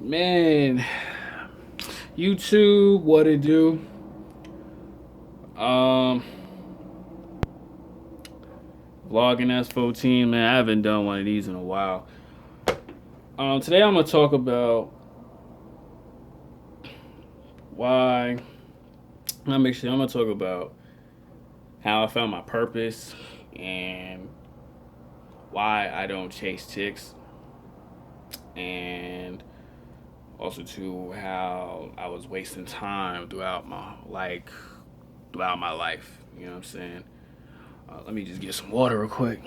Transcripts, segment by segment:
Man, YouTube, what it do? Um, Vlogging S14, man. I haven't done one of these in a while. Today I'm gonna talk about why. I'm gonna talk about how I found my purpose and why I don't chase chicks, and also too how I was wasting time throughout my life. You know what I'm saying? Let me just get some water real quick.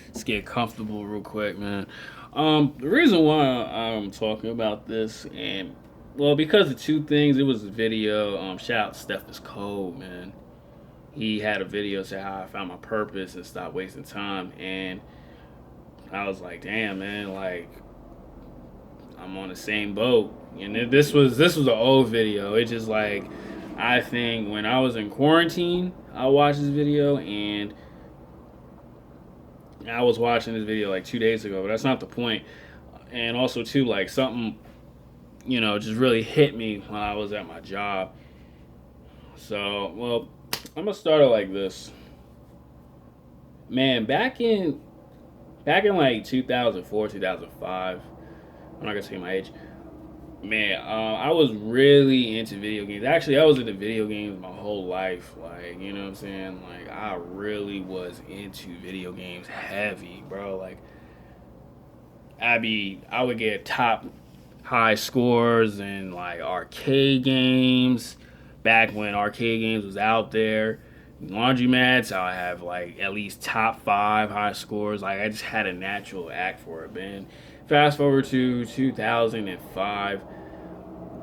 Let's get comfortable real quick, man. The reason why I'm talking about this, and well, because of two things. It was a video. Shout out to Steph is Cold, man. He had a video say how I found my purpose and stopped wasting time, and I was like, damn, man, like I'm on the same boat. And this was an old video. It just like I think when I was in quarantine, I watched this video and I was watching this video like 2 days ago, but that's not the point. And also too, like something just really hit me when I was at my job. So, well, I'm gonna start it like this, man. Back in like 2004, 2005. I'm not gonna say my age, man. I was really into video games. Actually, I was into video games my whole life. Like, you know what I'm saying? Like, I really was into video games heavy, bro. Like, I would get top high scores in like arcade games back when arcade games was out there. Laundromats, I have like at least top five high scores. Like I just had a natural act for it, man. Fast forward to 2005,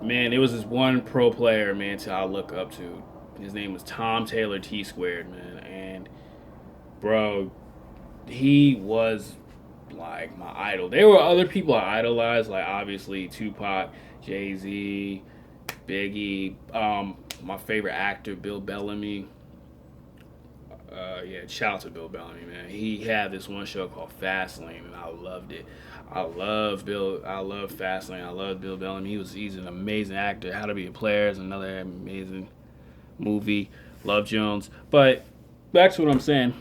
man. There was this one pro player, man, to I look up to. His name was Tom Taylor T Squared, man, and bro, he was like my idol. There were other people I idolized, like obviously Tupac, Jay Z, Biggie. My favorite actor, Bill Bellamy. Yeah, shout out to Bill Bellamy, man. He had this one show called Fastlane, and I loved it. I love Bill. I love Fastlane. I love Bill Bellamy. He's an amazing actor. How to Be a Player is another amazing movie. Love Jones. But back to what I'm saying.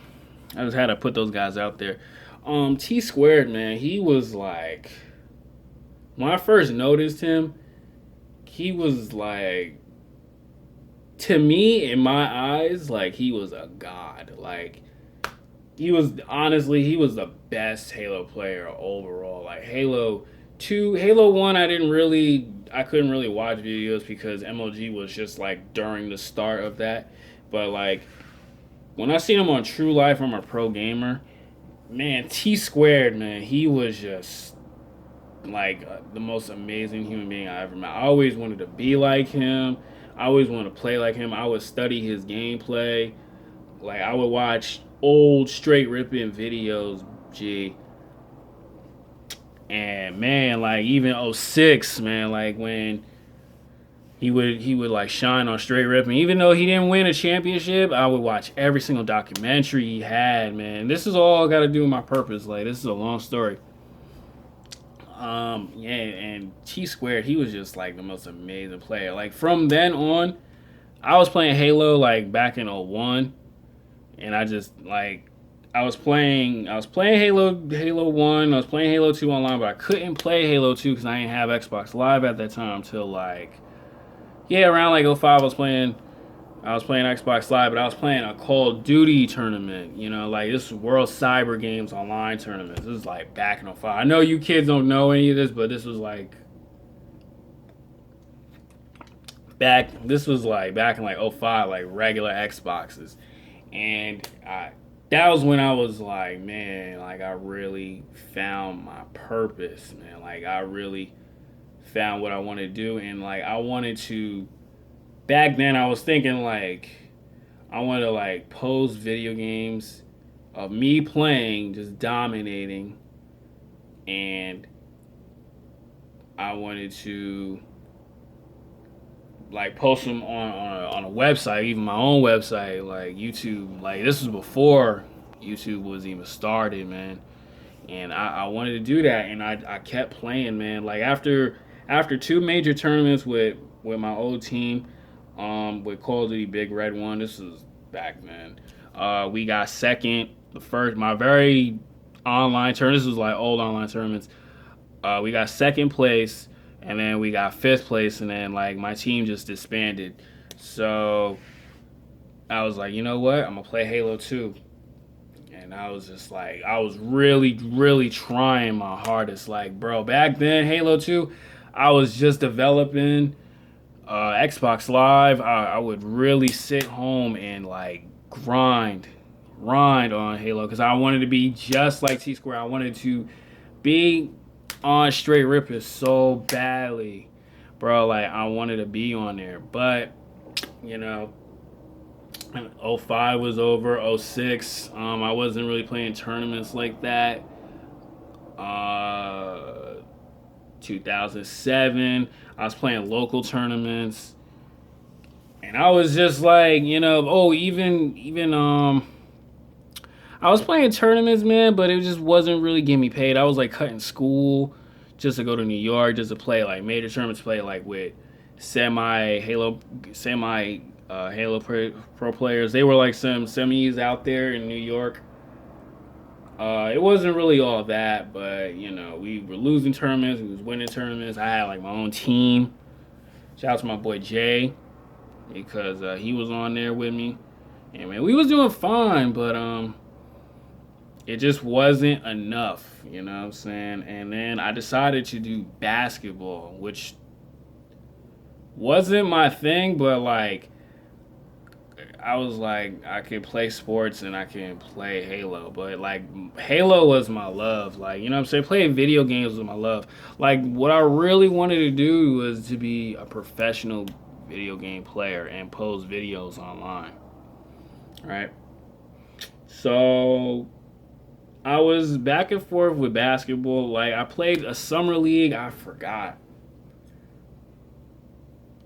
I just had to put those guys out there. T Squared, man, he was like when I first noticed him, he was like to me in my eyes, like he was a god. Like he was the best Halo player overall. Like Halo 2, Halo 1 I couldn't really watch videos because MLG was just like during the start of that. But like when I seen him on True Life, I'm a pro gamer. Man, T Squared, man, he was just like the most amazing human being I ever met. I always wanted to be like him. I always wanted to play like him. I would study his gameplay. Like I would watch old straight ripping videos, G. And man, like even '06, man, like when he would like shine on straight ripping. Even though he didn't win a championship, I would watch every single documentary he had, man. This is all got to do with my purpose. Like this is a long story. Yeah, and T Squared, he was just like the most amazing player. Like from then on, I was playing Halo like back in '01, and I just like I was playing Halo 1, I was playing Halo 2 online, but I couldn't play Halo 2 cuz I didn't have Xbox Live at that time till like yeah, around like '05 I was playing Xbox Live, but I was playing a Call of Duty tournament. You know, like this is World Cyber Games Online tournaments. This is like back in '05. I know you kids don't know any of this, but this was like back in like '05, like regular Xboxes. And that was when I was like, man, like I really found my purpose, man. Like I really found what I wanted to do, and like I wanted to back then I was thinking like I wanted to like post video games of me playing, just dominating, and I wanted to like post them on a website, even my own website, like YouTube. Like this was before YouTube was even started, man. And I wanted to do that, and I kept playing, man. Like after two major tournaments with my old team, with Call of Duty Big Red One. This was back then. We got second. The first my very online tournament. This was like old online tournaments. We got second place, and then we got fifth place, and then like my team just disbanded. So I was like, you know what? I'm gonna play Halo 2. And I was just like, I was really, really trying my hardest. Like, bro, back then, Halo 2, I was just developing Xbox Live. I would really sit home and like grind on Halo because I wanted to be just like T Square. I wanted to be on Straight Rippers so badly, bro. Like, I wanted to be on there. But, you know, '05 was over. '06, I wasn't really playing tournaments like that. Uh, 2007, I was playing local tournaments, and I was just like, even I was playing tournaments, man, but it just wasn't really getting me paid. I was like cutting school just to go to New York, just to play like major tournaments, play like with semi Halo pro players. They were like some semis out there in New York. It wasn't really all that, but we were losing tournaments, we was winning tournaments. I had like my own team. Shout out to my boy Jay because he was on there with me, and man, we was doing fine, but it just wasn't enough. You know what I'm saying? And then I decided to do basketball, which wasn't my thing, but like I was like, I can play sports and I can play Halo, but like Halo was my love. Like, you know what I'm saying? Playing video games was my love. Like, what I really wanted to do was to be a professional video game player and post videos online. Right? So I was back and forth with basketball. Like, I played a summer league. I forgot.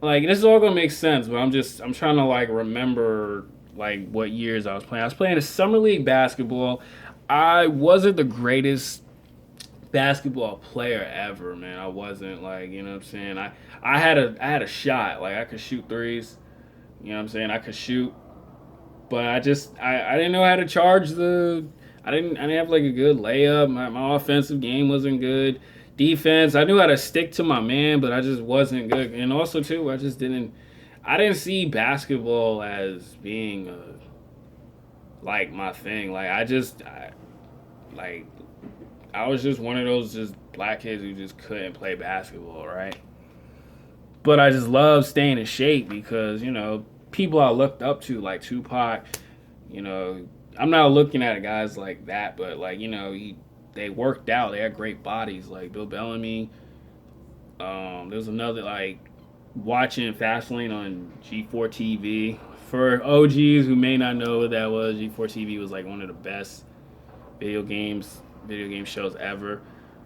Like, this is all gonna make sense, but I'm trying to like remember like what years I was playing. I was playing a summer league basketball. I wasn't the greatest basketball player ever, man. I wasn't, like, you know what I'm saying. I had a shot. Like, I could shoot threes. You know what I'm saying. I could shoot, but I didn't know how to charge the. I didn't have like a good layup. My offensive game wasn't good. Defense, I knew how to stick to my man, but I just wasn't good. And also too, I didn't see basketball as being like my thing. Like like I was just one of those just black kids who just couldn't play basketball, right? But I just love staying in shape because people I looked up to like Tupac. You know, I'm not looking at guys like that, but like they worked out. They had great bodies, like Bill Bellamy. There's another like watching Fastlane on G4 TV. For OGs who may not know what that was, G4 TV was like one of the best video game shows ever.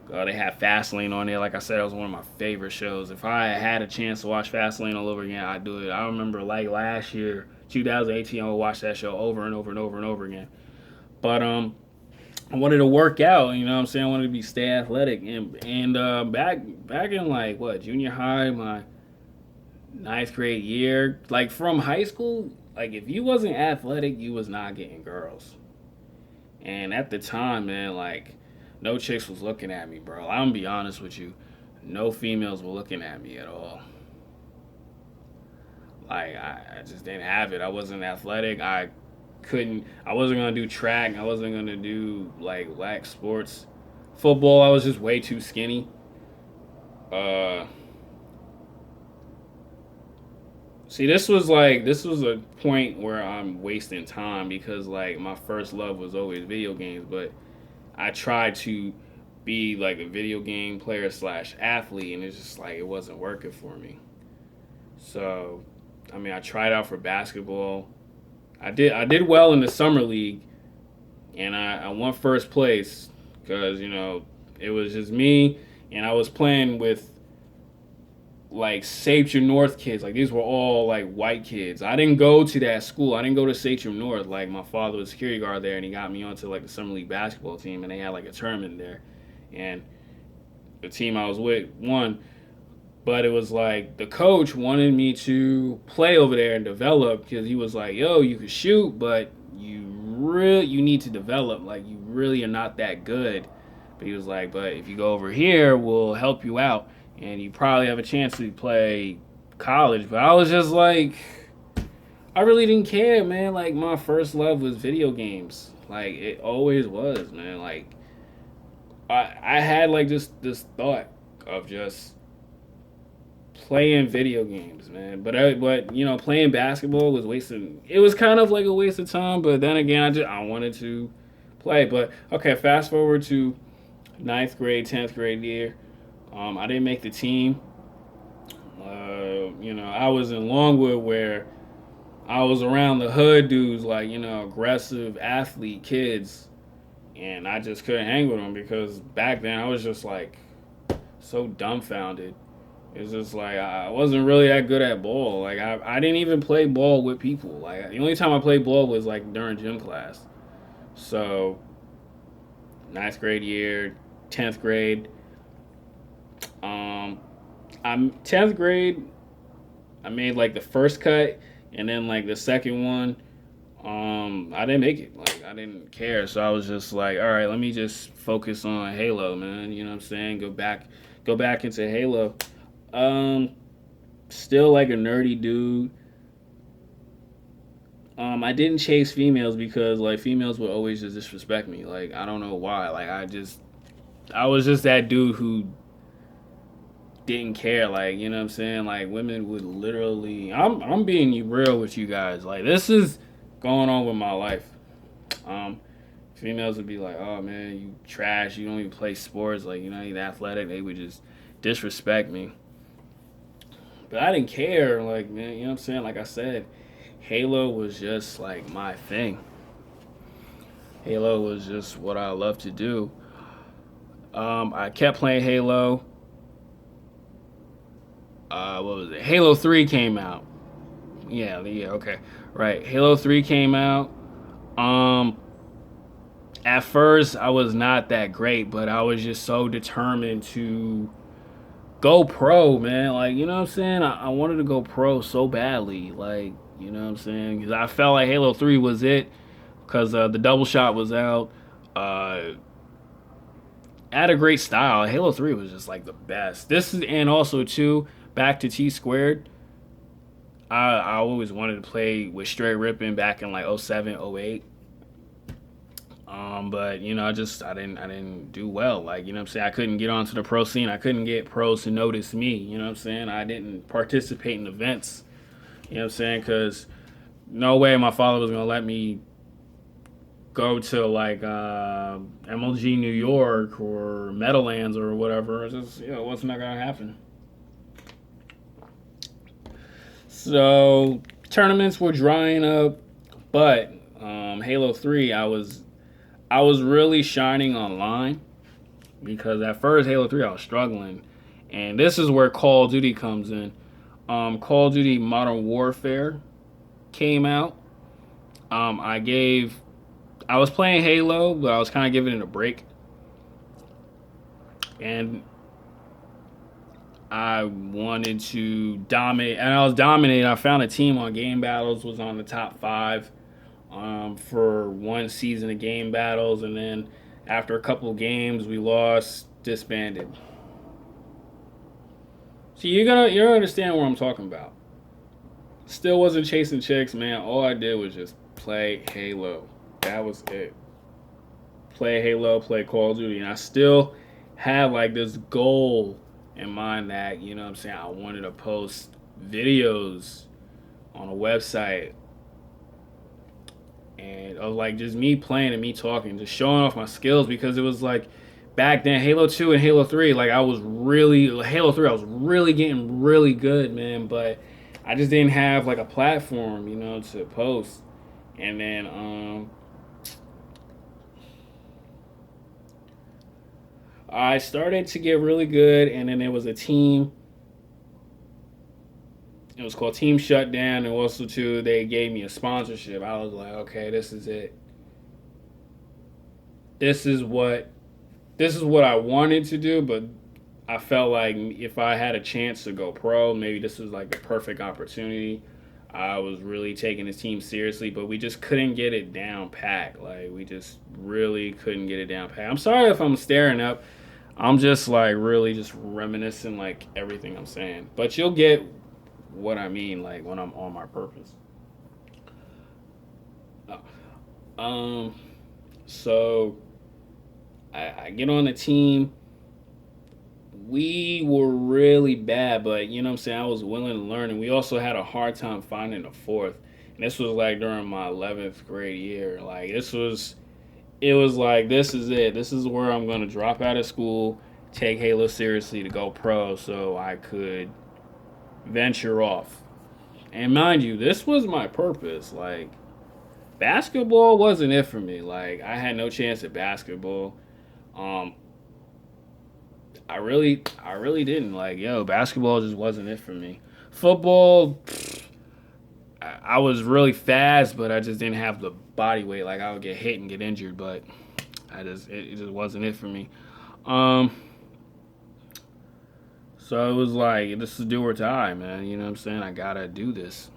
They had Fastlane on there. Like I said, it was one of my favorite shows. If I had a chance to watch Fastlane all over again, I'd do it. I remember like last year, 2018, I would watch that show over and over and over and over again. But I wanted to work out. You know what I'm saying? I wanted to stay athletic. And back in like what junior high, my ninth grade year, like from high school, like if you wasn't athletic, you was not getting girls. And at the time, man, like no chicks was looking at me, bro. I'm gonna be honest with you, no females were looking at me at all. Like I just didn't have it. I wasn't athletic. I wasn't gonna do track. I wasn't gonna do like sports. Football, I was just way too skinny. Uh, See, this was a point where I'm wasting time because like my first love was always video games, but I tried to be like a video game player slash athlete, and it's just like it wasn't working for me. So, I mean, I tried out for basketball. I did well in the summer league, and I won first place because it was just me, and I was playing with like Satcham North kids. Like these were all like white kids. I didn't go to that school. I didn't go to Satcham North. Like my father was a security guard there, and he got me onto like the summer league basketball team, and they had like a tournament there, and the team I was with won. But it was like the coach wanted me to play over there and develop because he was like, "Yo, you can shoot, but you need to develop. Like you really are not that good." But he was like, "But if you go over here, we'll help you out, and you probably have a chance to play college." But I was just like, I really didn't care, man. Like my first love was video games. Like it always was, man. Like I had like this thought of just playing video games, man. But you know, playing basketball was wasting. It was kind of like a waste of time. But then again, I wanted to play. But okay, fast forward to ninth grade, 10th grade year. I didn't make the team. You know, I was in Longwood where I was around the hood dudes, like you know, aggressive athlete kids, and I just couldn't hang with them because back then I was just like so dumbfounded. It's just like I wasn't really that good at ball. Like I didn't even play ball with people. Like the only time I played ball was like during gym class. So ninth grade year, 10th grade. Um, I'm 10th grade. I made like the first cut, and then like the second one. I didn't make it. Like I didn't care. So I was just like, all right, let me just focus on Halo, man. You know what I'm saying? Go back into Halo. Um, Still like a nerdy dude. I didn't chase females because like females would always just disrespect me. Like I don't know why. Like I was just that dude who didn't care. Like you know what I'm saying. Like women would literally. I'm being real with you guys. Like this is going on with my life. Um, Females would be like, "Oh man, you trash. You don't even play sports. Like you know, you're athletic." They would just disrespect me. But I didn't care. Like man, you know what I'm saying. Like I said, Halo was just like my thing. Halo was just what I love to do. I kept playing Halo. What was it? Halo 3 came out. Yeah, okay. Right. Halo 3 came out. Um, at first, I was not that great, but I was just so determined to go pro, man. Like, you know what I'm saying? I wanted to go pro so badly. Like, you know what I'm saying? Because I felt like Halo 3 was it. Because the double shot was out. Uh, had a great style. Halo 3 was just like the best. This is, and also, too, back to T squared. I always wanted to play with Straight Ripping back in like '07, '08. But you know, I didn't do well. Like you know, what I'm saying I couldn't get onto the pro scene. I couldn't get pros to notice me. You know, what I'm saying I didn't participate in events. You know, what I'm saying because no way my father was gonna let me go to like MLG New York or Meadowlands or whatever. It's just you know, what's not gonna happen. So tournaments were drying up, but Halo 3, I was really shining online because at first Halo 3 I was struggling, and this is where Call of Duty comes in. Call of Duty Modern Warfare came out. Um, I gave I was playing Halo, but I was kind of giving it a break, and I wanted to dominate, and I was dominating. I found a team on Game Battles was on the top five for one season of Game Battles, and then after a couple of games, we lost, disbanded. So you're gonna understand what I'm talking about. Still wasn't chasing chicks, man. All I did was just play Halo. That was it. Play Halo, play Call of Duty, and I still had like this goal in mind that you know what I'm saying I wanted to post videos on a website and of like just me playing and me talking, just showing off my skills because it was like back then Halo 2 and Halo 3, like I was really Halo 3, I was really getting really good, man, but I just didn't have like a platform, you know, to post. And then I started to get really good and then there was a team It was called Team Shutdown, and also too they gave me a sponsorship. I was like, okay, this is it. This is what this is what I wanted to do, but I felt like if I had a chance to go pro, maybe this was like the perfect opportunity. I was really taking the team seriously, but we just couldn't get it down pat. Like we just really couldn't get it down pat. I'm sorry if I'm staring up. I'm just like really just reminiscing like everything I'm saying. But you'll get what I mean like when I'm on my purpose. Um so I get on the team. We were really bad, but you know what I'm saying? I was willing to learn, and we also had a hard time finding a fourth. And this was like during my 11th grade year. Like, it was like, this is it. This is where I'm going to drop out of school, take Halo seriously to go pro so I could venture off. And mind you, this was my purpose. Like, basketball wasn't it for me. Like, I had no chance at basketball. Um, I really didn't like. Yo, basketball just wasn't it for me. Football, I was really fast, but I just didn't have the body weight. Like I would get hit and get injured, but it just wasn't it for me. Um, so it was like this is do or die, man. You know what I'm saying? I gotta do this.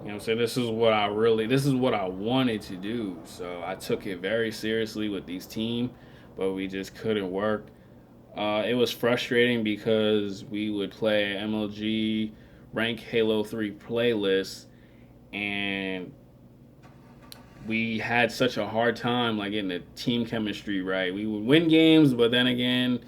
You know what I'm saying? This is what I wanted to do. So I took it very seriously with these team, but we just couldn't work. It was frustrating because we would play MLG rank Halo 3 playlists, and we had such a hard time like getting the team chemistry right. We would win games, but then again,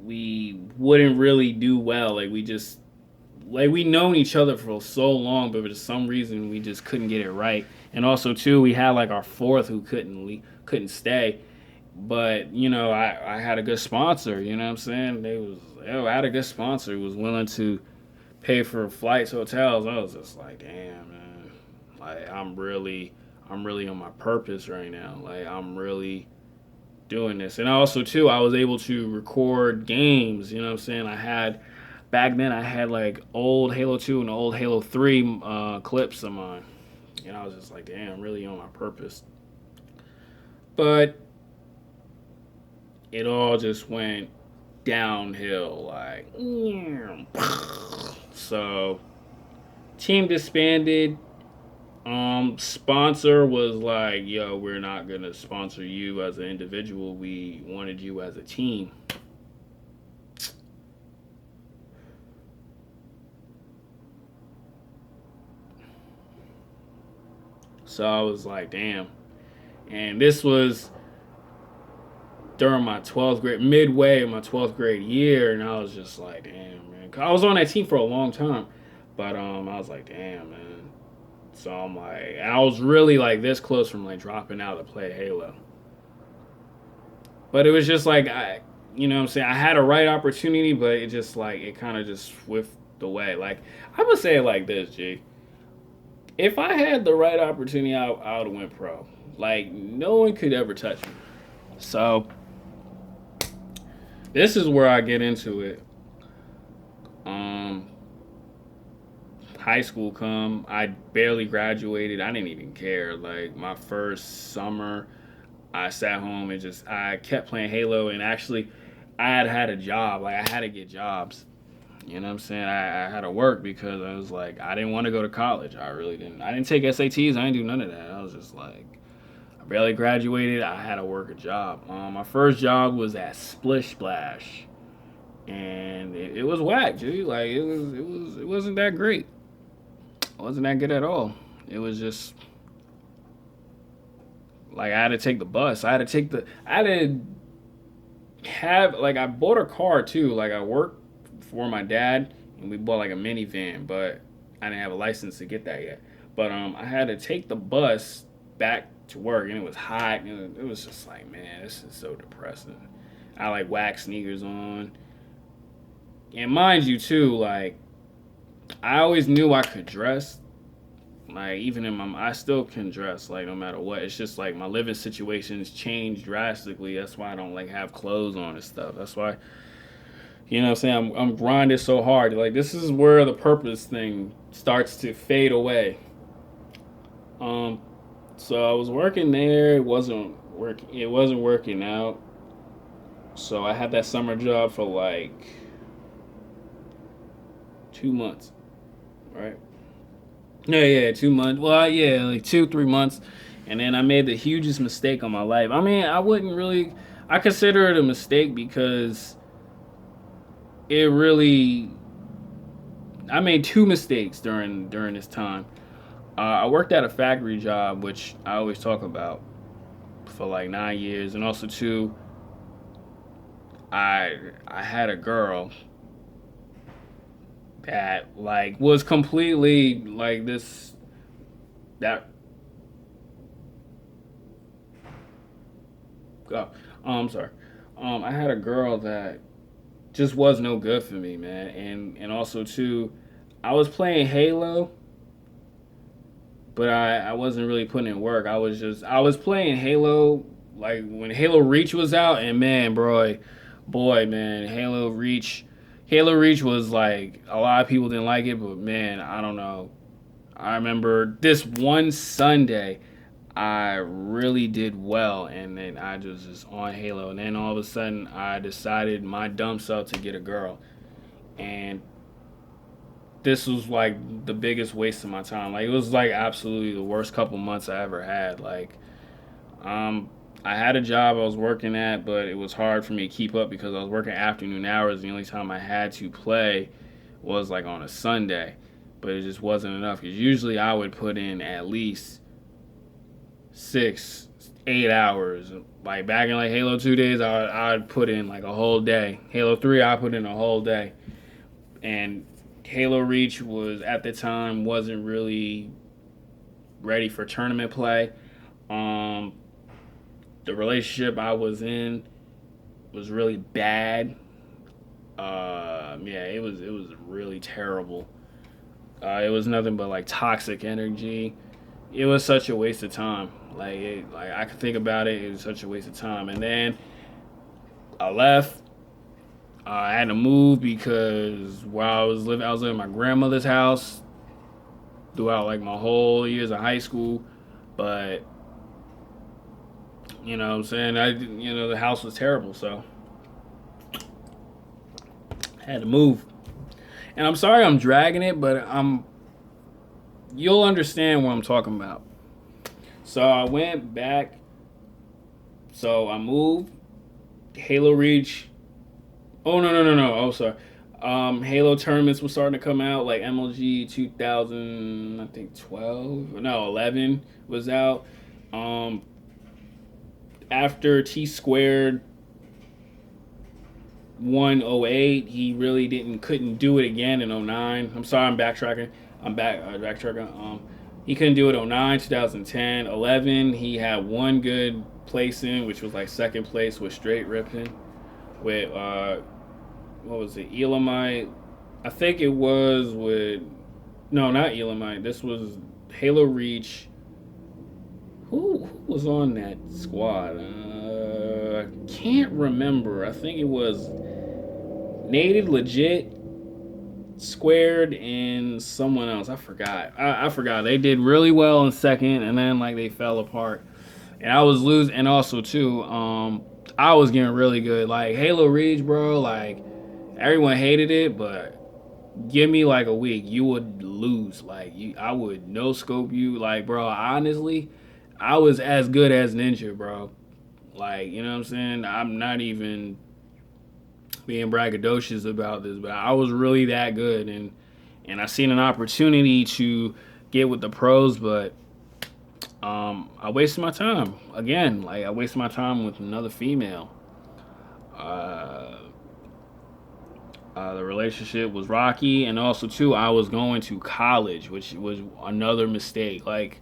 we wouldn't really do well. Like we known each other for so long, but for some reason we just couldn't get it right. And also too, we had like our fourth who couldn't stay. But you know, I had a good sponsor. You know what I'm saying? I had a good sponsor who was willing to pay for flights, hotels. I was just like, damn, man. Like I'm really on my purpose right now. Like I'm really doing this. And also too, I was able to record games. You know what I'm saying? Back then I had like old Halo 2 and old Halo 3 clips of mine. And I was just like, damn, I'm really on my purpose. But it all just went downhill like so team disbanded. Sponsor was like, yo, we're not gonna sponsor you as an individual, we wanted you as a team. So I was like, damn. And this was during my 12th grade, midway in my 12th grade year, and I was just like, damn, man. 'Cause I was on that team for a long time, but I was like, damn, man. So I'm like, and I was really like this close from like dropping out to play Halo, but it was just like you know what I'm saying, I had a right opportunity, but it just like it kind of just whiffed away. Like I would say it like this, G. If I had the right opportunity, I would have went pro. Like no one could ever touch me. So this is where I get into it. Um, High school come, I barely graduated. I didn't even care. Like my first summer, I sat home and just I kept playing Halo. And actually, I had a job. Like I had to get jobs. You know what I'm saying? I had to work because I was like I didn't want to go to college. I really didn't. I didn't take SATs. I didn't do none of that. I was just like I barely graduated. I had to work a job. My first job was at Splish Splash, and it was whack, dude. Like it wasn't that great. It wasn't that good at all. It was just like I had to take the bus. I had to have like I bought a car too. Like I worked for my dad, and we bought like a minivan, but I didn't have a license to get that yet. But I had to take the bus back to work, and it was hot. And it was just like, man, this is so depressing. I like wax sneakers on, and mind you too, like I always knew I could dress. Like even in my, I still can dress like no matter what. It's just like my living situations changed drastically. That's why I don't like have clothes on and stuff. That's why You know what I'm saying? I'm grinding so hard. Like this is where the purpose thing starts to fade away. Um, so I was working there. It wasn't working. It wasn't working out. So I had that summer job for like 2 months, right? Yeah, 2 months. Well, yeah, like 2, 3 months, and then I made the hugest mistake of my life. I mean, I wouldn't really. I consider it a mistake because it really. I made two mistakes during this time. I worked at a factory job, which I always talk about, for like 9 years, and also too, I had a girl that like was completely like this that oh, I'm sorry. I had a girl that just was no good for me, man, and also too, I was playing Halo, but I wasn't really putting in work. I was playing Halo like when Halo Reach was out, and man, man, Halo Reach was like a lot of people didn't like it, but man, I don't know. I remember this one Sunday, I really did well, and then I just on Halo, and then all of a sudden I decided my dumb self to get a girl, and this was like the biggest waste of my time. Like it was like absolutely the worst couple months I ever had. Um, I had a job I was working at, but it was hard for me to keep up because I was working afternoon hours. The only time I had to play was like on a Sunday, but it just wasn't enough. Because usually I would put in at least 6, 8 hours. Like back in like Halo 2 days, I'd put in like a whole day. Halo 3, I put in a whole day, and Halo Reach was at the time wasn't really ready for tournament play. Um, the relationship I was in was really bad. Yeah, it was really terrible. It was nothing but like toxic energy. It was such a waste of time. Like I could think about it. It was such a waste of time. And then I left. I had to move because while I was living in my grandmother's house throughout like my whole years of high school. But you know what I'm saying? The house was terrible, so I had to move. And I'm sorry I'm dragging it, but you'll understand what I'm talking about. So I went back. So I moved. Halo Reach. Oh no. Oh sorry. Halo tournaments were starting to come out, like MLG 2000, I think 12, no 11 was out. Um, After T Squared 108, he really didn't couldn't do it again in '09. I'm sorry, I'm backtracking. Backtracking. He couldn't do it '09, 2010, 11. He had one good placing, which was like second place with Straight Ripping with what was it, Elamite? I think it was with no, not Elamite. This was Halo Reach. Who was on that squad? Can't remember. I think it was Native Legit, Squared, and someone else. I forgot. I forgot. They did really well in second, and then like they fell apart. And I was losing, and also too, I was getting really good. Like Halo Reach, bro. Like everyone hated it, but give me like a week, you would lose. I would no scope you. Like, bro, honestly, I was as good as Ninja, bro. Like, you know what I'm saying? I'm not even being braggadocious about this, but I was really that good, and I seen an opportunity to get with the pros, but I wasted my time again. Like, I wasted my time with another female. Uh, the relationship was rocky, and also too, I was going to college, which was another mistake. Like,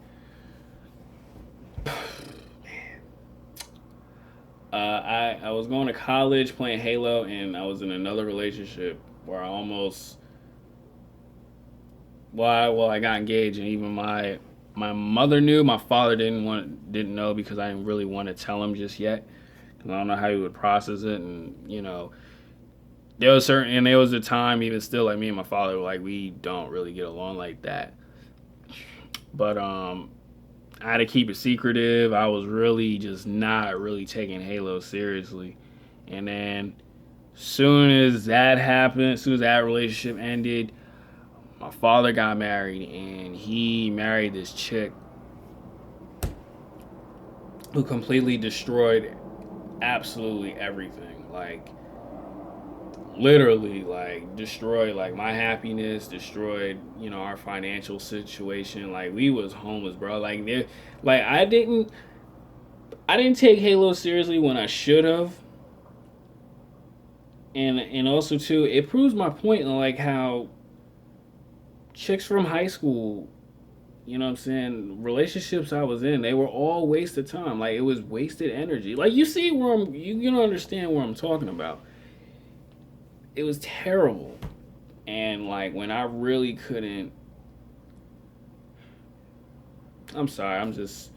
I was going to college playing Halo, and I was in another relationship where I almost I got engaged, and even my mother knew. My father didn't know because I didn't really want to tell him just yet. 'Cause I don't know how he would process it, and there was a time even still like me and my father like we don't really get along like that. But I had to keep it secretive. I was really just not really taking Halo seriously. And then soon as that happened, as soon as that relationship ended, my father got married and he married this chick who completely destroyed absolutely everything. Like literally like destroyed like my happiness, destroyed, our financial situation. Like we was homeless, bro. Like I didn't take Halo seriously when I should have. And also too, it proves my point in like how chicks from high school, what I'm saying, relationships I was in, they were all waste of time. Like it was wasted energy. Like you don't understand where I'm talking about. It was terrible. And like when I really couldn't, I'm sorry, I'm just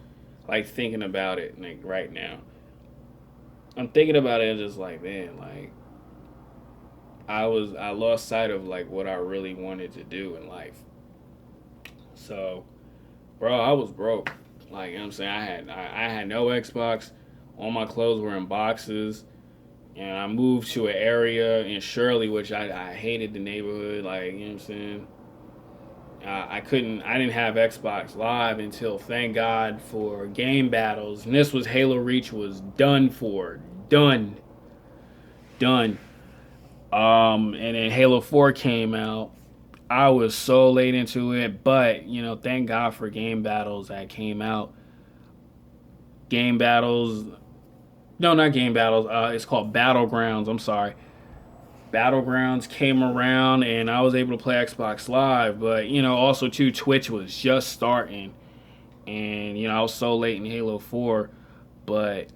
like thinking about it like right now. I'm thinking about it just like, man, like I lost sight of like what I really wanted to do in life. So, bro, I was broke. Like, I'm saying, I had no Xbox. All my clothes were in boxes. And I moved to an area in Shirley, which I hated the neighborhood. Like, you know what I'm saying? I didn't have Xbox Live until, thank God, for Game Battles. And this was Halo Reach was done for. Done. Done. And then Halo 4 came out. I was so late into it, but, thank God for Game Battles that came out. Game Battles. No, not Game Battles. It's called Battlegrounds. I'm sorry. Battlegrounds came around and I was able to play Xbox Live, but also too Twitch was just starting, and I was so late in Halo 4, but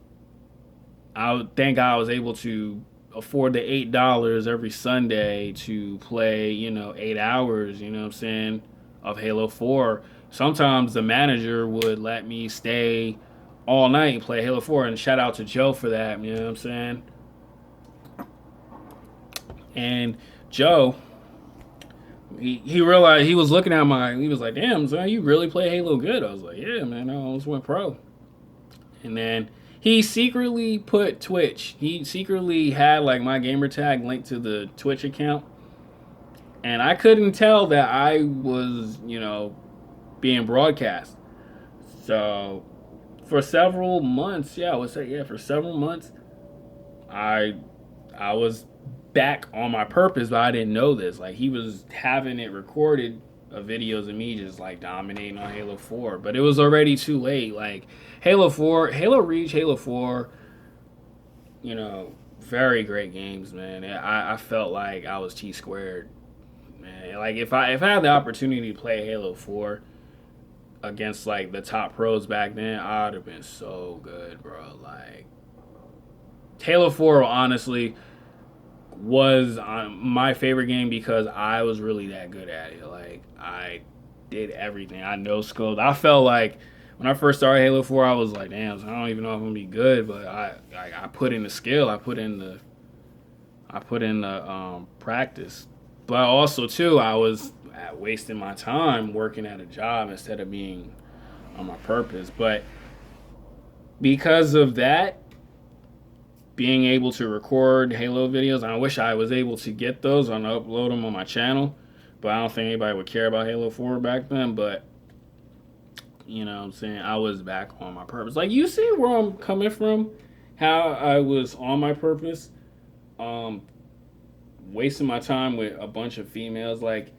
I thank God I was able to afford the $8 every Sunday to play 8 hours, what I'm saying, of Halo 4. Sometimes the manager would let me stay all night and play Halo 4, and shout out to Joe for that, you know what I'm saying? And Joe, he realized, he was looking at he was like, damn, son, you really play Halo good. I was like, yeah, man, I almost went pro. And then he secretly put Twitch. He secretly had like my gamer tag linked to the Twitch account. And I couldn't tell that I was, being broadcast. So for several months, yeah, I would say, yeah, for several months, I I was back on my purpose, but I didn't know this. Like he was having it recorded of videos of me just like dominating on Halo 4, but it was already too late. Like Halo 4, Halo Reach, Halo 4, very great games, man. I felt like I was T squared, man. Like if I had the opportunity to play Halo 4 against like the top pros back then, I'd have been so good, bro. Like Halo 4, honestly, was my favorite game because I was really that good at it. Like I did everything. I no scoped. I felt like when I first started Halo 4, I was like, damn, I don't even know if I'm gonna be good, but I put in the skill. I put in the practice. But also too, I was wasting my time working at a job instead of being on my purpose. But because of that, being able to record Halo videos. I wish I was able to get those and upload them on my channel, but I don't think anybody would care about Halo 4 back then. But what I'm saying, I was back on my purpose. Like you see where I'm coming from, how I was on my purpose, um, wasting my time with a bunch of females. Like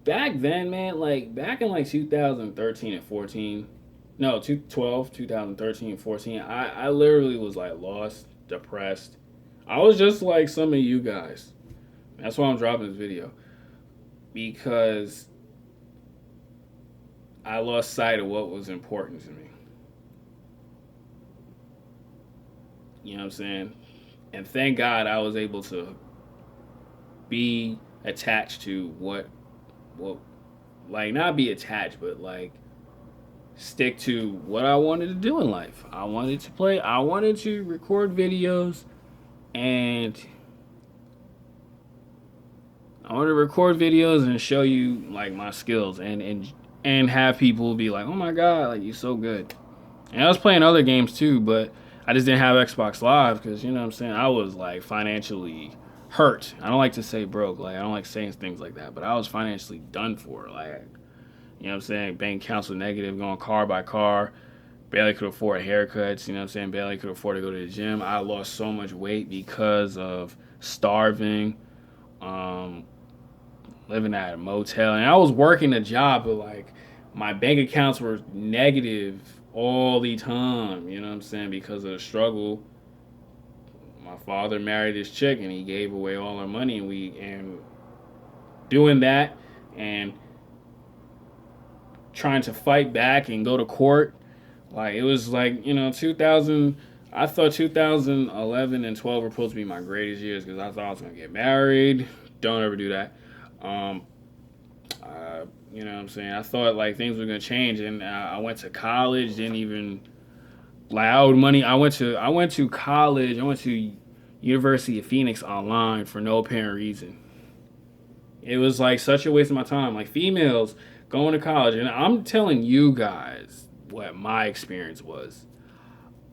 back then, man, like back in like 2013 and 14, no, 2013 and 14, I literally was like lost, depressed. I was just like some of you guys. That's why I'm dropping this video. Because I lost sight of what was important to me. You know what I'm saying? And thank God I was able to be attached to what, like, not be attached, but like stick to what I wanted to do in life. I wanted to record videos and I want to record videos and show you like my skills and have people be like, "Oh my god, like you're so good." And I was playing other games too, but I just didn't have Xbox Live because you know what I'm saying. I was like financially hurt. I don't like to say broke. Like I don't like saying things like that, but I was financially done for. Like you know what I'm saying. Bank accounts were negative, going car by car. Barely could afford haircuts. You know what I'm saying. Barely could afford to go to the gym. I lost so much weight because of starving. Um, Living at a motel, and I was working a job, but like my bank accounts were negative all the time. You know what I'm saying? Because of the struggle. My father married this chick, and he gave away all our money, and doing that, and trying to fight back and go to court. Like it was like 2000. I thought 2011 and 12 were supposed to be my greatest years because I thought I was gonna get married. Don't ever do that. Um, you know what I'm saying? I thought like things were gonna change, and I went to college. Didn't even like I owed money. I went to college. I went to University of Phoenix online for no apparent reason. It was like such a waste of my time. Like females going to college, and I'm telling you guys what my experience was.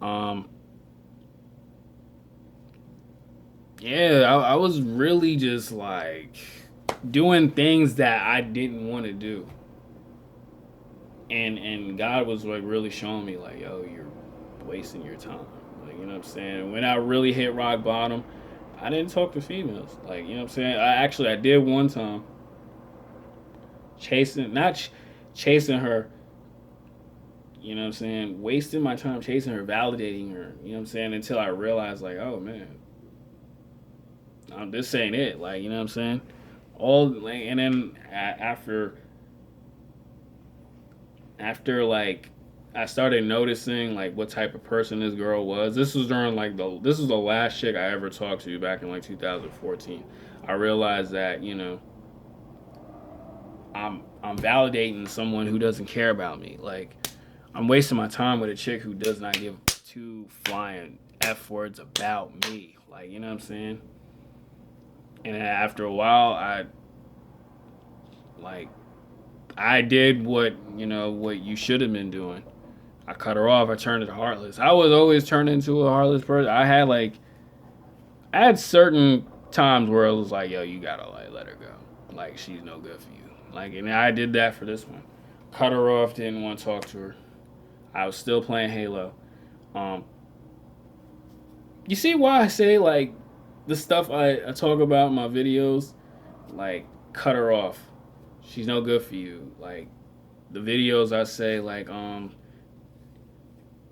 Um, yeah, I was really just like doing things that I didn't want to do, and God was like really showing me like, yo, you're wasting your time. Like you know what I'm saying. When I really hit rock bottom, I didn't talk to females. Like you know what I'm saying. I did one time, chasing not chasing her. You know what I'm saying? Wasting my time chasing her, validating her. You know what I'm saying? Until I realized, like, oh man, this ain't it. Like, you know what I'm saying? All like, and then after like I started noticing like what type of person this girl was. This was during like this was the last chick I ever talked to back in like 2014. I realized that I'm validating someone who doesn't care about me. Like I'm wasting my time with a chick who does not give two flying f words about me. Like you know what I'm saying? And then after a while, like I did what you should have been doing. I cut her off. I turned into heartless. I was always turned into a heartless person. I had certain times where it was like, yo, you gotta like let her go. Like she's no good for you. Like and I did that for this one. Cut her off. Didn't want to talk to her. I was still playing Halo. Um, you see why I say like the stuff I talk about in my videos, like cut her off. She's no good for you. Like the videos I say like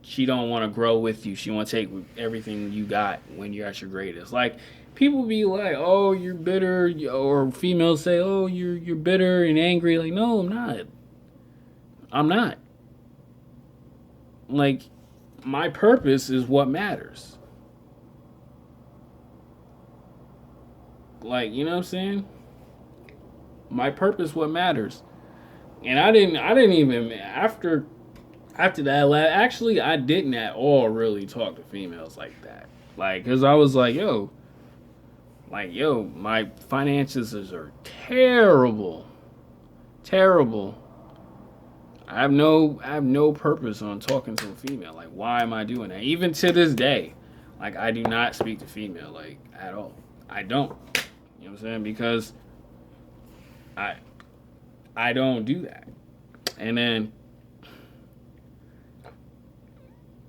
she don't want to grow with you. She want to take everything you got when you're at your greatest. Like people be like, "Oh, you're bitter," or females say, "Oh, you're bitter and angry." Like, no, I'm not. I'm not. Like my purpose is what matters. Like, you know what I'm saying? My purpose what matters. And I didn't even after that actually I didn't at all really talk to females like that. Like cuz I was like yo, my finances are terrible. Terrible. I have no purpose on talking to a female. Like why am I doing that? Even to this day, like I do not speak to female like at all. I don't. You know what I'm saying? Because I I don't do that. And then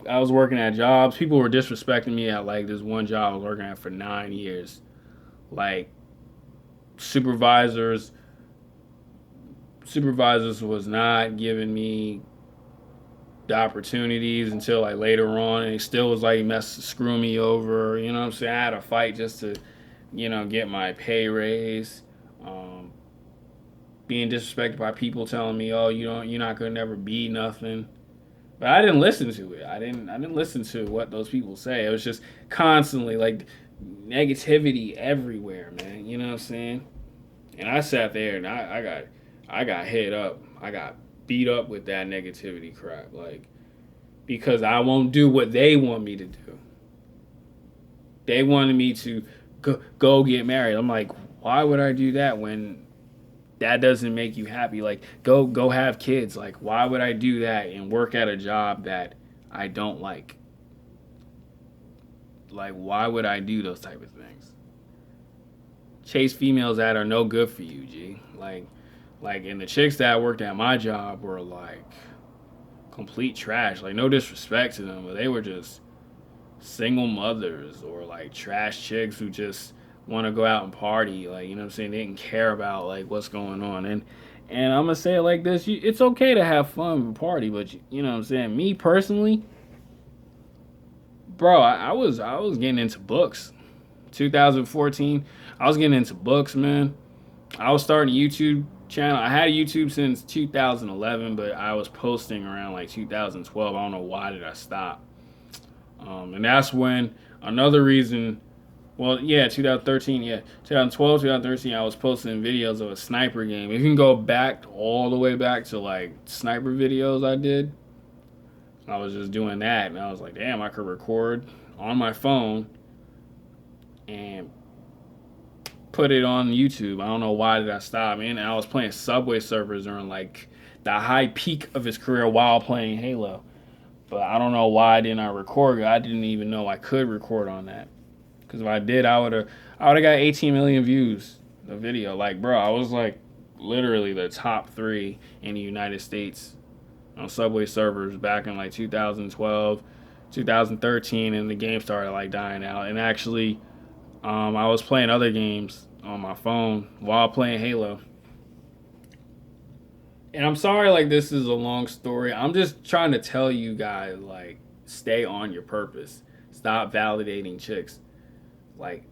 I was working at jobs. People were disrespecting me at like this one job I was working at for 9 years. Like supervisors, supervisors was not giving me the opportunities until like later on, and he still was like screw me over. You know what I'm saying? I had a fight just to, get my pay raise. Um, Being disrespected by people telling me, "Oh, you're not gonna never be nothing." But I didn't listen to it. I didn't listen to what those people say. It was just constantly like negativity everywhere, man. You know what I'm saying? And I sat there and I got hit up. I got beat up with that negativity crap. Like because I won't do what they want me to do. They wanted me to go get married. I'm like, Why would I do that when that doesn't make you happy? Like, go have kids. Like, why would I do that and work at a job that I don't like? Like, why would I do those type of things? Chase females that are no good for you, G. Like, and the chicks that worked at my job were like complete trash. Like, no disrespect to them, but they were just single mothers or like trash chicks who just want to go out and party. Like, you know what I'm saying? They didn't care about like what's going on. And I'm gonna say it like this: it's okay to have fun and party, but you know what I'm saying? Me personally, bro, I was getting into books. 2014, I was getting into books, man. I was starting a YouTube channel. I had YouTube since 2011, but I was posting around like 2012. I don't know why did I stop. And that's when another reason. Well, yeah, 2013, yeah, 2012, 2013. I was posting videos of a sniper game. If you can go back all the way back to like sniper videos I did, I was just doing that, and I was like, damn, I could record on my phone and put it on YouTube. I don't know why did I stop. Man, I was playing Subway Surfers during like the high peak of his career while playing Halo. But I don't know why didn't I record. I didn't even know I could record on that. Because if I did, I would have got 18 million views. The video, like, bro, I was like literally the top 3 in the United States on Subway Surfers back in like 2012, 2013, and the game started like dying out. And actually, I was playing other games on my phone while playing Halo. And I'm sorry, like, this is a long story. I'm just trying to tell you guys, like, stay on your purpose. Stop validating chicks. Like,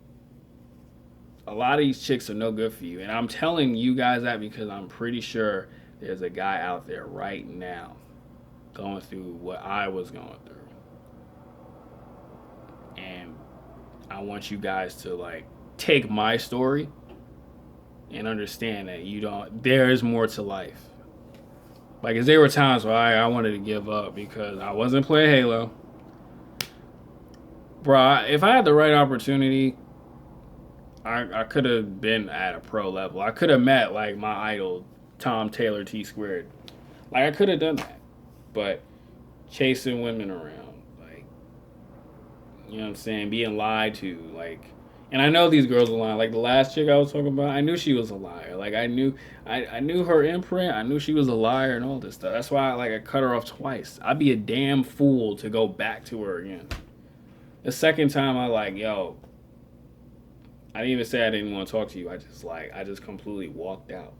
a lot of these chicks are no good for you. And I'm telling you guys that because I'm pretty sure there's a guy out there right now going through what I was going through. And I want you guys to, like, take my story and understand that there is more to life. Like, 'cause there were times where I wanted to give up because I wasn't playing Halo. Bro, if I had the right opportunity, I could have been at a pro level. I could have met, like, my idol, Tom Taylor T Squared. Like, I could have done that. But chasing women around, like, you know what I'm saying? Being lied to, like, and I know these girls are lying. Like the last chick I was talking about, I knew she was a liar. Like I knew her imprint. I knew she was a liar and all this stuff. That's why I cut her off twice. I'd be a damn fool to go back to her again. The second time yo, I didn't even say I didn't want to talk to you. I just completely walked out.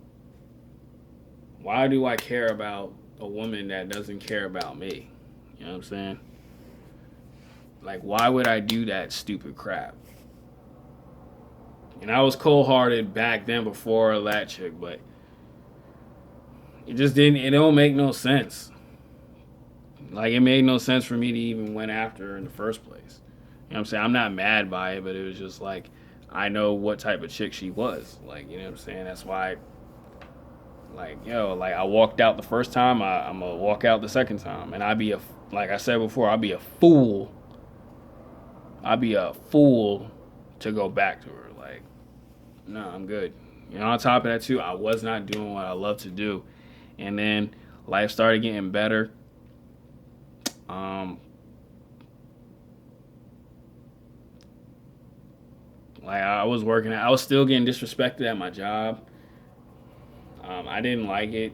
Why do I care about a woman that doesn't care about me? You know what I'm saying? Like, why would I do that stupid crap? And I was cold hearted back then before that chick, but it don't make no sense. Like, it made no sense for me to even went after her in the first place. You know what I'm saying? I'm not mad by it, but it was just like, I know what type of chick she was. Like, you know what I'm saying? That's why, like, yo, like, I walked out the first time, I'm gonna walk out the second time. And like I said before, I'd be a fool. I'd be a fool to go back to her. Like, no, I'm good. You know, on top of that too, I was not doing what I love to do. And then life started getting better. Like, I was still getting disrespected at my job. I didn't like it.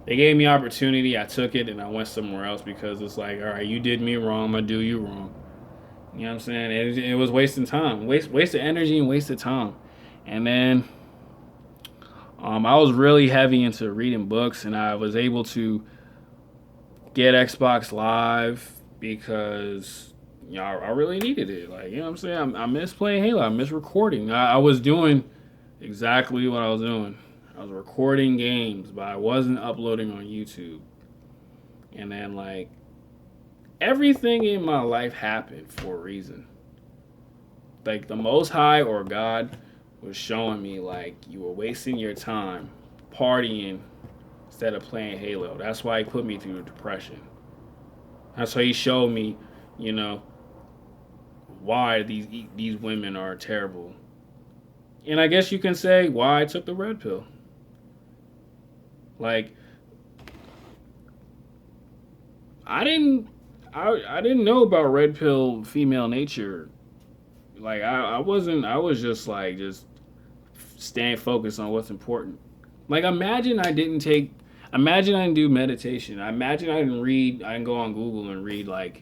They gave me opportunity, I took it, and I went somewhere else because it's like, all right, you did me wrong, I'm gonna do you wrong. You know what I'm saying? It was wasting time, wasted energy and wasted time. And then I was really heavy into reading books, and I was able to get Xbox Live because I really needed it. Like, you know what I'm saying? I miss playing Halo. I miss recording. I was doing exactly what I was doing. I was recording games, but I wasn't uploading on YouTube. And then, like, everything in my life happened for a reason. Like, the Most High or God was showing me, like, you were wasting your time partying instead of playing Halo. That's why he put me through depression. That's why he showed me, you know, why these women are terrible. And I guess you can say why I took the red pill. Like I didn't I didn't know about red pill female nature. Like I wasn't I was just like just staying focused on what's important. Like imagine I didn't do meditation. I imagine I didn't go on Google and read like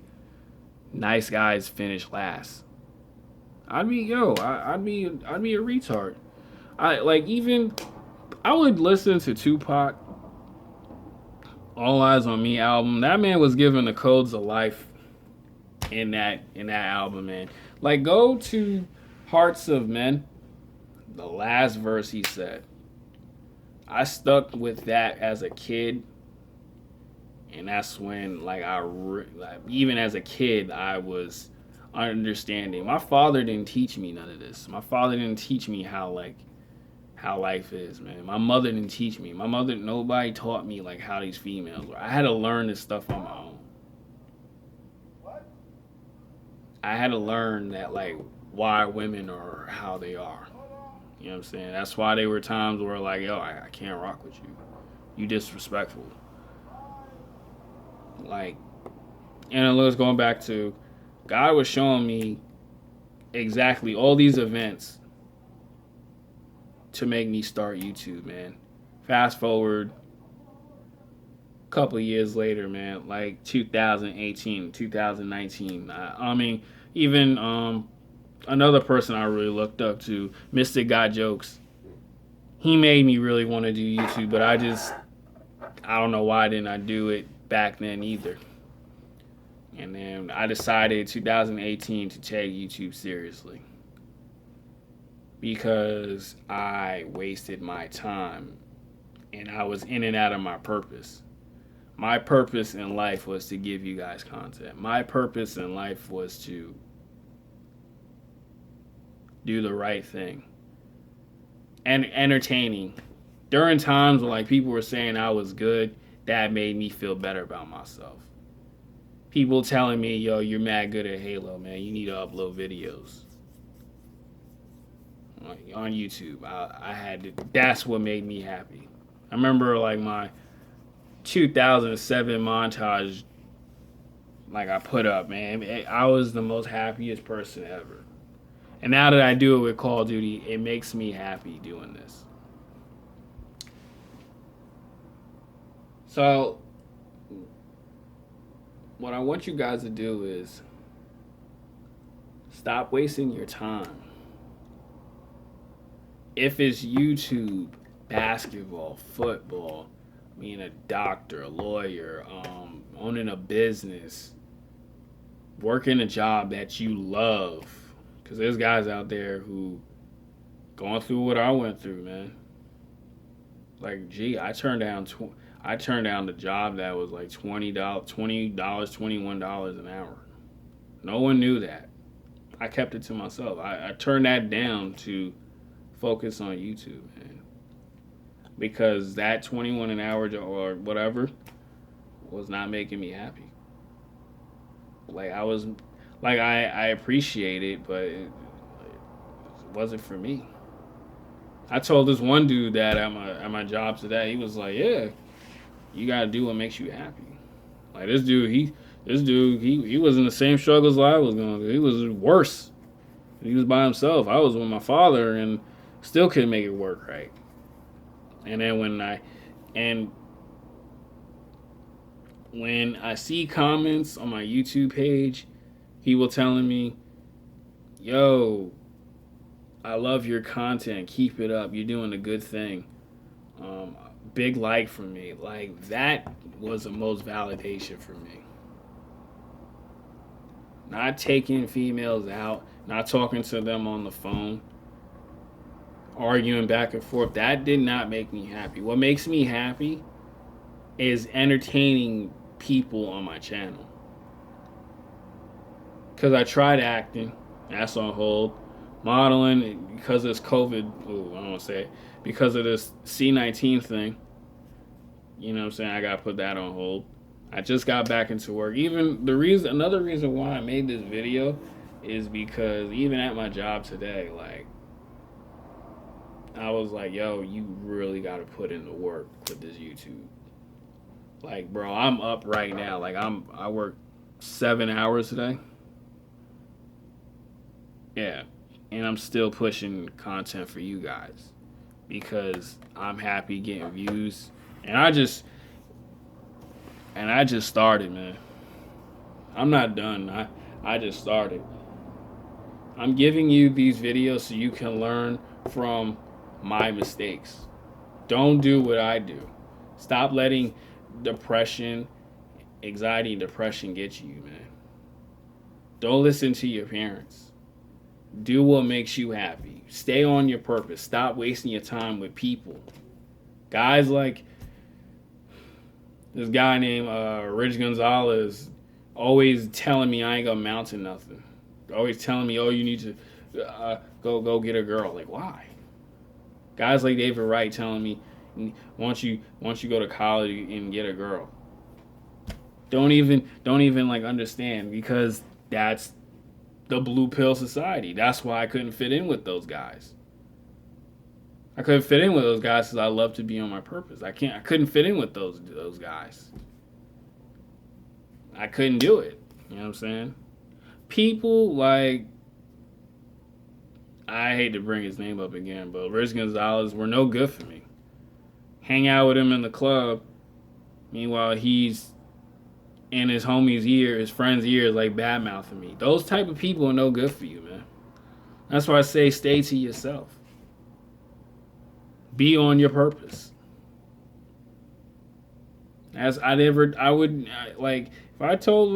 nice guys finish last. I'd be a retard. I like even I would listen to Tupac All Eyes on Me album. That man was given the codes of life in that album, man. Like go to Hearts of Men, the last verse he said. I stuck with that as a kid, and that's when like even as a kid I was understanding. My father didn't teach me none of this. My father didn't teach me how life is, man. My mother didn't teach me. Nobody taught me like how these females were. I had to learn this stuff on my own. I had to learn that like why women are how they are. You know what I'm saying? That's why there were times where like, yo, I can't rock with you. You disrespectful. Like, and it was going back to God was showing me exactly all these events to make me start YouTube, man. Fast forward a couple of years later, man, like 2018, 2019. I mean, even another person I really looked up to, Mystic Got Jokes. He made me really want to do YouTube, but I don't know why didn't I do it back then either. And then I decided 2018 to take YouTube seriously because I wasted my time and I was in and out of my purpose. My purpose in life was to give you guys content. My purpose in life was to do the right thing and entertaining. During times when like people were saying I was good, that made me feel better about myself. People telling me, yo, you're mad good at Halo, man. You need to upload videos like, on YouTube. I had to, that's what made me happy. I remember like my 2007 montage, like I put up, man. I was the most happiest person ever. And now that I do it with Call of Duty, it makes me happy doing this. So, what I want you guys to do is stop wasting your time. If it's YouTube, basketball, football, being a doctor, a lawyer, owning a business, working a job that you love, because there's guys out there who going through what I went through, man. Like, gee, I turned down the job that was like $21 an hour. No one knew that. I kept it to myself. I turned that down to focus on YouTube, man. Because that 21 an hour or whatever was not making me happy. Like I appreciate it, but it wasn't for me. I told this one dude that at my job today. He was like, "Yeah, you gotta do what makes you happy." Like he was in the same struggles I was going through. He was worse. He was by himself. I was with my father and still couldn't make it work right. And then when I see comments on my YouTube page, people telling me, "Yo, I love your content. Keep it up. You're doing a good thing." Big like from me. Like that was the most validation for me. Not taking females out, not talking to them on the phone, arguing back and forth. That did not make me happy. What makes me happy is entertaining people on my channel. Because I tried acting, that's on hold. Modeling, because of this COVID, I don't want to say it, because of this C-19 thing, you know what I'm saying, I got to put that on hold. I just got back into work. Another reason why I made this video is because even at my job today, like, I was like, yo, you really got to put in the work with this YouTube. Like, bro, I'm up right now. Like, I work 7 hours today. Yeah, and I'm still pushing content for you guys because I'm happy getting views, and I just started, man. I'm not done. I just started. I'm giving you these videos so you can learn from my mistakes. Don't do what I do. Stop letting depression, anxiety, and depression get you, man. Don't listen to your parents. Do what makes you happy. Stay on your purpose. Stop wasting your time with people. Guys like this guy named Rich Gonzalez always telling me I ain't gonna mount to nothing. Always telling me, oh, you need to go get a girl. Like, why? Guys like David Wright telling me, once you go to college and get a girl. Don't even like understand because that's the blue pill society. That's why I couldn't fit in with those guys. I couldn't fit in with those guys because I love to be on my purpose. I couldn't fit in with those guys. I couldn't do it. You know what I'm saying? People like I hate to bring his name up again, but Rich Gonzalez were no good for me. Hang out with him in the club. Meanwhile, he's in his homie's ear, his friend's ears, like bad mouthing me. Those type of people are no good for you, man. That's why I say stay to yourself. Be on your purpose. As I would like if I told them